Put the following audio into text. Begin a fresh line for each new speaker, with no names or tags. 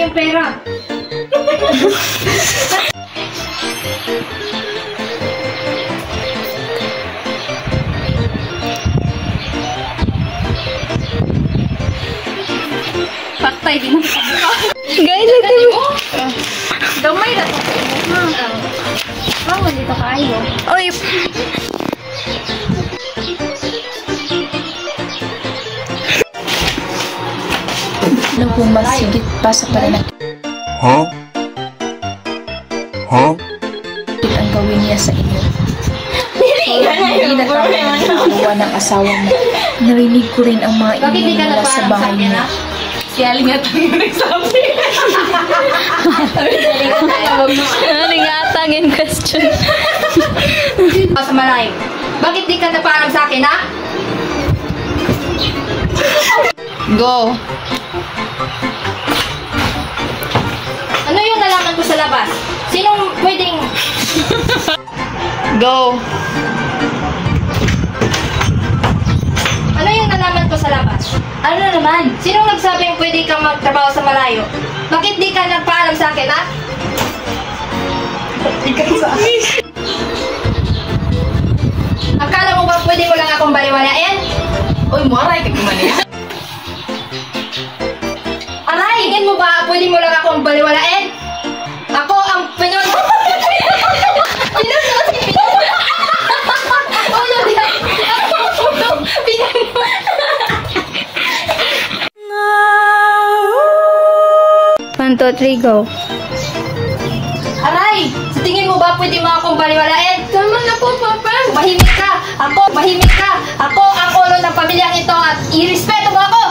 yung pera.
Paktay din.
Guys, ito mo.
Gamay na ito. Bawal dito kayo.
Oy. Ano kung masigit pa sa pananakit?
Huh? Huh?
Ang gawin niya sa inyo. Hindi na tama ang ginagawa ng asawa mo. Narinig ko rin ang mga
Bakit di ka
mula sa
nagpaalam sa
bahay
akin,
niya.
ha?
Si Alingatan yung nagsabi.
Alingatan in question.
Sa malay. Bakit di ka nagpaalam sa akin, ha?
Go.
Ano yung nalaman ko sa labas? Sinong pwedeng...
Go.
Ano yung nalaman ko sa labas? Ano na naman? Sinong nagsabing pwede kang magtrabaho sa malayo? Bakit di ka nagpaalam sa akin, ha?
Ikaw sa akin.
Akala mo ba pwede mo lang akong baliwalain?
Uy, muaray ka naman yan.
Aray! Tingin mo ba pwede mo lang akong baliwalain? Ako ang pinuno. Pinuno si Pinuno. Ulo din. Ako Pinuno.
One, two, three, go.
Aray! Sa tingin mo ba pwede mo akong baliwalain? Tama na po, Papa. Mahimik ka. Ako ang ulo ng pamilyang ito at irespeto mo ako.